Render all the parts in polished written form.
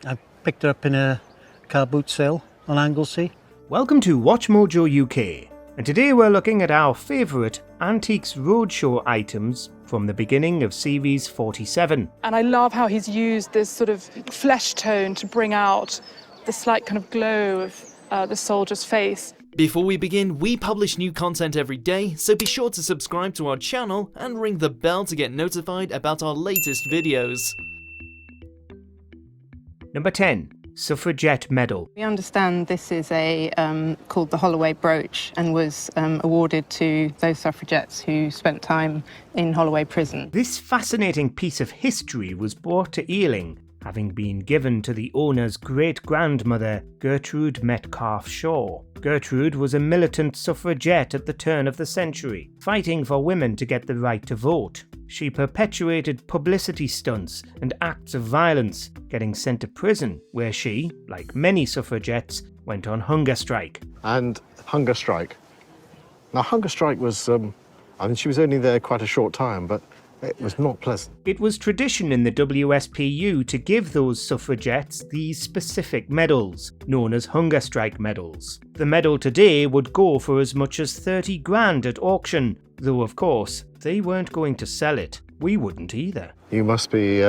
I picked her up in a car boot sale on Anglesey. Welcome to WatchMojoUK, and today we're looking at our favourite Antiques Roadshow items from the beginning of Series 47. And I love how he's used this sort of flesh tone to bring out the slight kind of glow of the soldier's face. Before we begin, we publish new content every day, so be sure to subscribe to our channel and ring the bell to get notified about our latest videos. Number 10. Suffragette Medal. We understand this is called the Holloway Brooch and was awarded to those suffragettes who spent time in Holloway prison. This fascinating piece of history was brought to Ealing, having been given to the owner's great-grandmother, Gertrude Metcalfe Shaw. Gertrude was a militant suffragette at the turn of the century, fighting for women to get the right to vote. She perpetuated publicity stunts and acts of violence, getting sent to prison, where she, like many suffragettes, went on hunger strike. And hunger strike. Now, hunger strike was, she was only there quite a short time, but it was not pleasant. It was tradition in the WSPU to give those suffragettes these specific medals, known as hunger strike medals. The medal today would go for as much as 30 grand at auction, though of course, they weren't going to sell it. We wouldn't either. You must be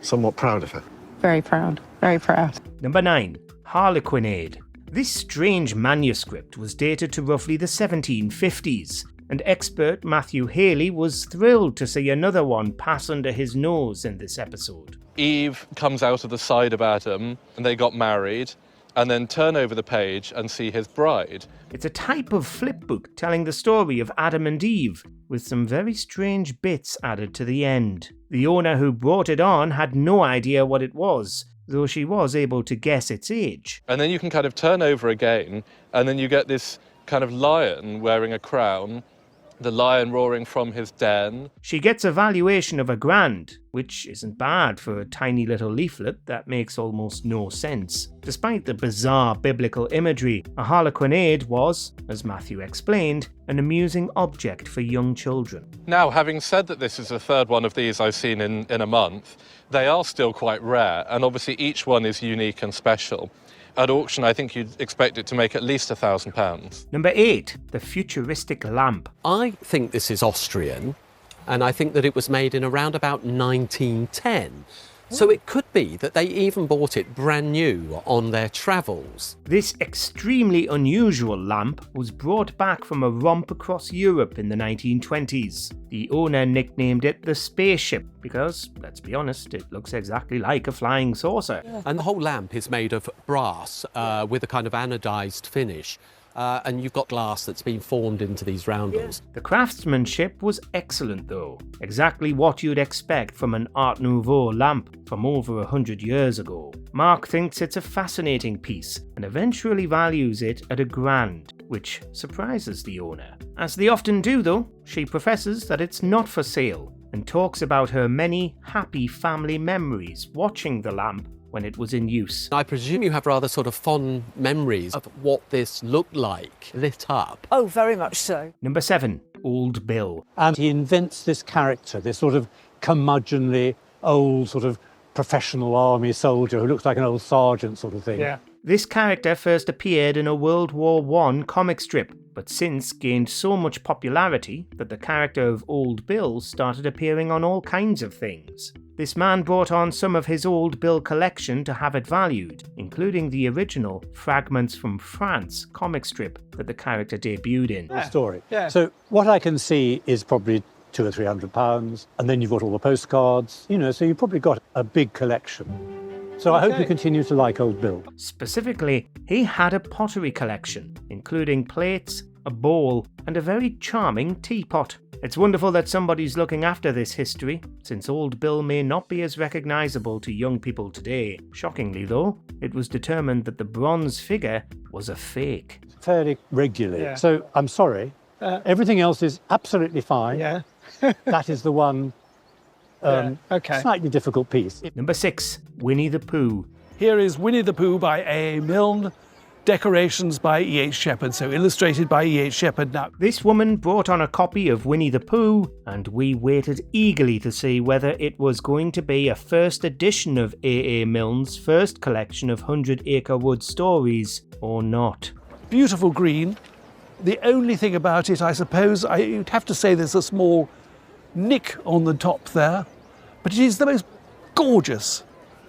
somewhat proud of her. Very proud, very proud. Number 9. Harlequin. This strange manuscript was dated to roughly the 1750s. And expert Matthew Haley was thrilled to see another one pass under his nose in this episode. Eve comes out of the side of Adam and they got married, and then turn over the page and see his bride. It's a type of flipbook telling the story of Adam and Eve, with some very strange bits added to the end. The owner who brought it on had no idea what it was, though she was able to guess its age. And then you can kind of turn over again, and then you get this kind of lion wearing a crown, the lion roaring from his den. She gets a valuation of £1,000, which isn't bad for a tiny little leaflet that makes almost no sense. Despite the bizarre biblical imagery, a harlequinade was, as Matthew explained, an amusing object for young children. Now, having said that this is the third one of these I've seen in a month, they are still quite rare, and obviously each one is unique and special. At auction, I think you'd expect it to make at least £1,000. Number 8. The Futuristic Lamp. I think this is Austrian, and I think that it was made in around about 1910. So it could be that they even bought it brand new on their travels. This extremely unusual lamp was brought back from a romp across Europe in the 1920s. The owner nicknamed it the Spaceship because, let's be honest, it looks exactly like a flying saucer. And the whole lamp is made of brass with a kind of anodized finish. And you've got glass that's been formed into these roundels. The craftsmanship was excellent though, exactly what you'd expect from an Art Nouveau lamp from over 100 years ago. Mark thinks it's a fascinating piece and eventually values it at £1,000, which surprises the owner. As they often do though, she professes that it's not for sale and talks about her many happy family memories watching the lamp when it was in use. I presume you have rather sort of fond memories of what this looked like lit up. Oh, very much so. Number 7. Old Bill. And he invents this character, this sort of curmudgeonly, old sort of professional army soldier who looks like an old sergeant sort of thing. Yeah. This character first appeared in a World War I comic strip, but since gained so much popularity that the character of Old Bill started appearing on all kinds of things. This man brought on some of his Old Bill collection to have it valued, including the original Fragments from France comic strip that the character debuted in. Story. Yeah. So what I can see is probably £200 or £300, and then you've got all the postcards, so you've probably got a big collection. So I hope you continue to like Old Bill. Specifically, he had a pottery collection, including plates, a bowl, and a very charming teapot. It's wonderful that somebody's looking after this history, since Old Bill may not be as recognisable to young people today. Shockingly though, it was determined that the bronze figure was a fake. Fairly regularly. Yeah. So I'm sorry, everything else is absolutely fine. Yeah. That is the one slightly difficult piece. Number 6. Winnie the Pooh. Here is Winnie the Pooh by A. Milne, decorations by E.H. Shepard, so illustrated by E.H. Shepard. Now, This woman brought on a copy of Winnie the Pooh, and we waited eagerly to see whether it was going to be a first edition of A.A. Milne's first collection of 100 Acre Wood stories, or not. beautiful green. The only thing about it, I suppose, you'd have to say there's a small nick on the top there, but it is the most gorgeous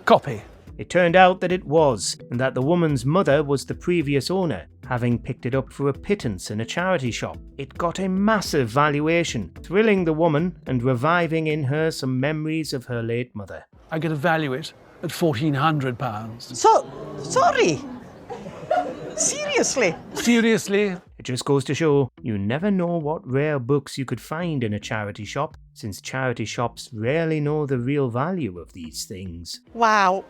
copy. It turned out that it was, and that the woman's mother was the previous owner, having picked it up for a pittance in a charity shop. It got a massive valuation, thrilling the woman and reviving in her some memories of her late mother. I'm going to value it at £1,400. Sorry? Seriously? Seriously? It just goes to show you never know what rare books you could find in a charity shop, since charity shops rarely know the real value of these things. Wow.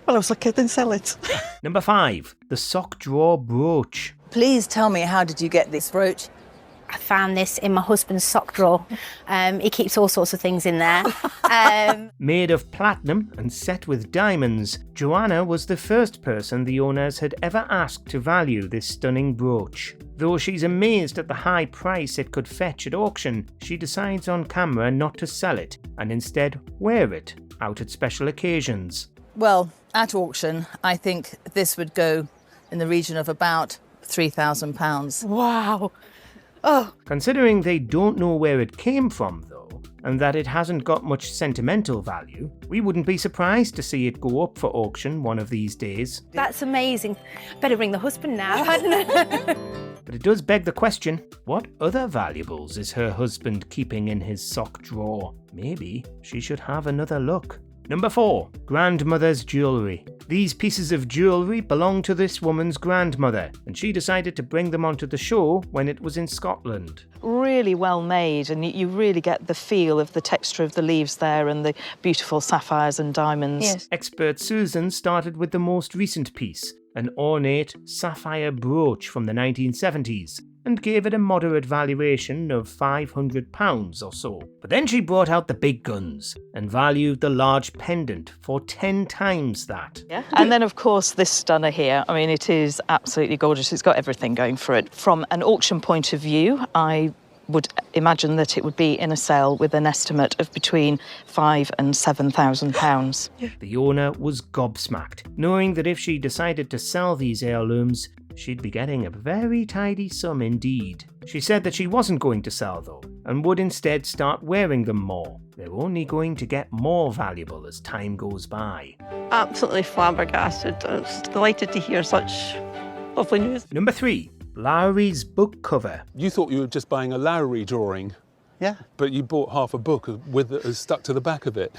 Well, I was lucky I didn't sell it. Number 5. The Sock Drawer Brooch. Please tell me, how did you get this brooch? I found this in my husband's sock drawer. He keeps all sorts of things in there. Made of platinum and set with diamonds, Joanna was the first person the owners had ever asked to value this stunning brooch. Though she's amazed at the high price it could fetch at auction, she decides on camera not to sell it and instead wear it out at special occasions. Well, at auction, I think this would go in the region of about £3,000. Wow. Considering they don't know where it came from, though, and that it hasn't got much sentimental value, we wouldn't be surprised to see it go up for auction one of these days. That's amazing. Better ring the husband now. But it does beg the question, what other valuables is her husband keeping in his sock drawer? Maybe she should have another look. Number 4. Grandmother's jewellery. These pieces of jewellery belong to this woman's grandmother, and she decided to bring them onto the show when it was in Scotland. Really well made, and you really get the feel of the texture of the leaves there and the beautiful sapphires and diamonds. Yes. Expert Susan started with the most recent piece, an ornate sapphire brooch from the 1970s, and gave it a moderate valuation of £500 or so. But then she brought out the big guns and valued the large pendant for 10 times that. Yeah. And then, of course, this stunner here. I mean, it is absolutely gorgeous. It's got everything going for it. From an auction point of view, I would imagine that it would be in a sale with an estimate of between £5,000 and £7,000. The owner was gobsmacked, knowing that if she decided to sell these heirlooms, she'd be getting a very tidy sum indeed. She said that she wasn't going to sell though, and would instead start wearing them more. They're only going to get more valuable as time goes by. Absolutely flabbergasted. I was delighted to hear such lovely news. Number 3. Lowry's book cover. You thought you were just buying a Lowry drawing. Yeah. But you bought half a book with it stuck to the back of it.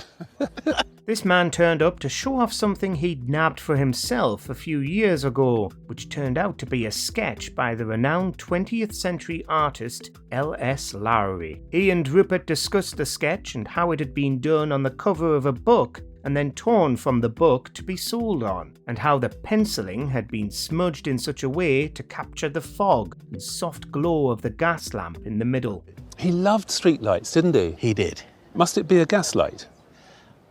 This man turned up to show off something he'd nabbed for himself a few years ago, which turned out to be a sketch by the renowned 20th century artist L.S. Lowry. He and Rupert discussed the sketch and how it had been done on the cover of a book and then torn from the book to be sold on, and how the penciling had been smudged in such a way to capture the fog and soft glow of the gas lamp in the middle. He loved streetlights, didn't he? He did. Must it be a gaslight?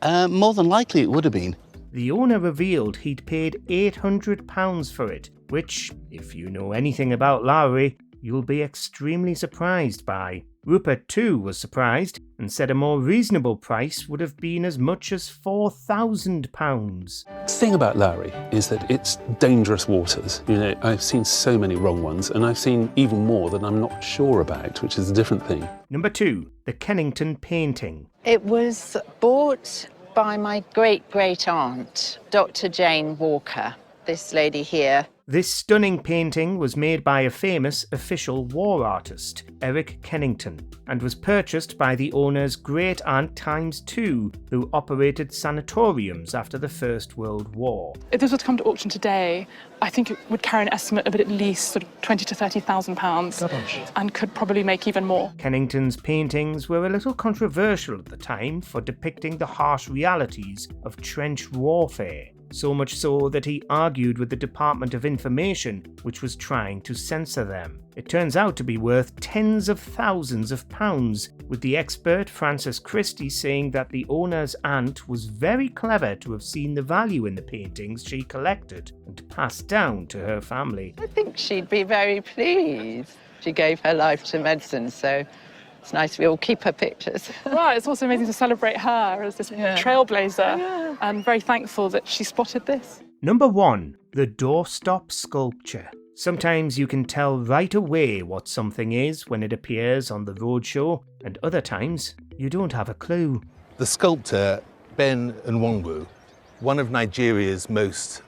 More than likely it would have been. The owner revealed he'd paid £800 for it, which, if you know anything about Lowry, you'll be extremely surprised by. Rupert too was surprised and said a more reasonable price would have been as much as £4,000. The thing about Lowry is that it's dangerous waters. You know, I've seen so many wrong ones, and I've seen even more that I'm not sure about, which is a different thing. Number 2. The Kennington painting. It was bought by my great-great-aunt, Dr. Jane Walker, this lady here. This stunning painting was made by a famous official war artist, Eric Kennington, and was purchased by the owner's great-aunt ×2, who operated sanatoriums after the First World War. If this were to come to auction today, I think it would carry an estimate of at least sort of £20,000 to £30,000 and could probably make even more. Kennington's paintings were a little controversial at the time for depicting the harsh realities of trench warfare. so much so that he argued with the Department of Information, which was trying to censor them. It turns out to be worth tens of thousands of pounds, with the expert Frances Christie saying that the owner's aunt was very clever to have seen the value in the paintings she collected and passed down to her family. I think she'd be very pleased. She gave her life to medicine, so it's nice we all keep her pictures. Right, it's also amazing to celebrate her as this trailblazer, and very thankful that she spotted this. Number 1. The Doorstop Sculpture. Sometimes you can tell right away what something is when it appears on the Roadshow, and other times you don't have a clue. The sculptor Ben Nwangwu, one of Nigeria's most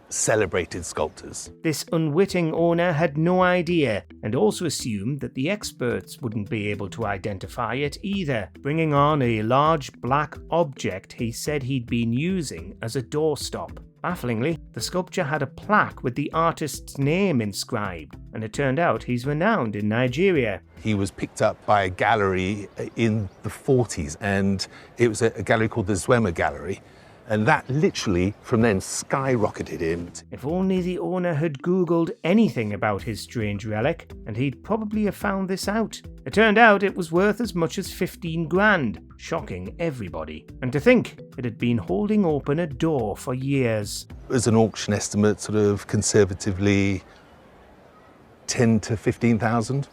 celebrated sculptors. This unwitting owner had no idea, and also assumed that the experts wouldn't be able to identify it either, bringing on a large black object he said he'd been using as a doorstop. Bafflingly, the sculpture had a plaque with the artist's name inscribed, and it turned out he's renowned in Nigeria. He was picked up by a gallery in the 40s, and it was a gallery called the Zwema Gallery. And that literally, from then, skyrocketed him. If only the owner had Googled anything about his strange relic, and he'd probably have found this out. It turned out it was worth as much as 15 grand, shocking everybody. And to think it had been holding open a door for years. As an auction estimate, sort of conservatively, 10 to 15,000.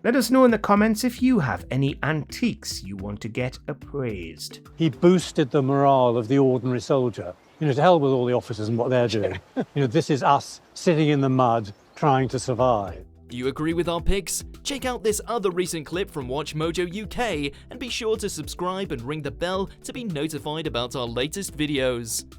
Let us know in the comments if you have any antiques you want to get appraised. He boosted the morale of the ordinary soldier. To hell with all the officers and what they're doing. This is us sitting in the mud trying to survive. Do you agree with our picks? Check out this other recent clip from WatchMojoUK and be sure to subscribe and ring the bell to be notified about our latest videos.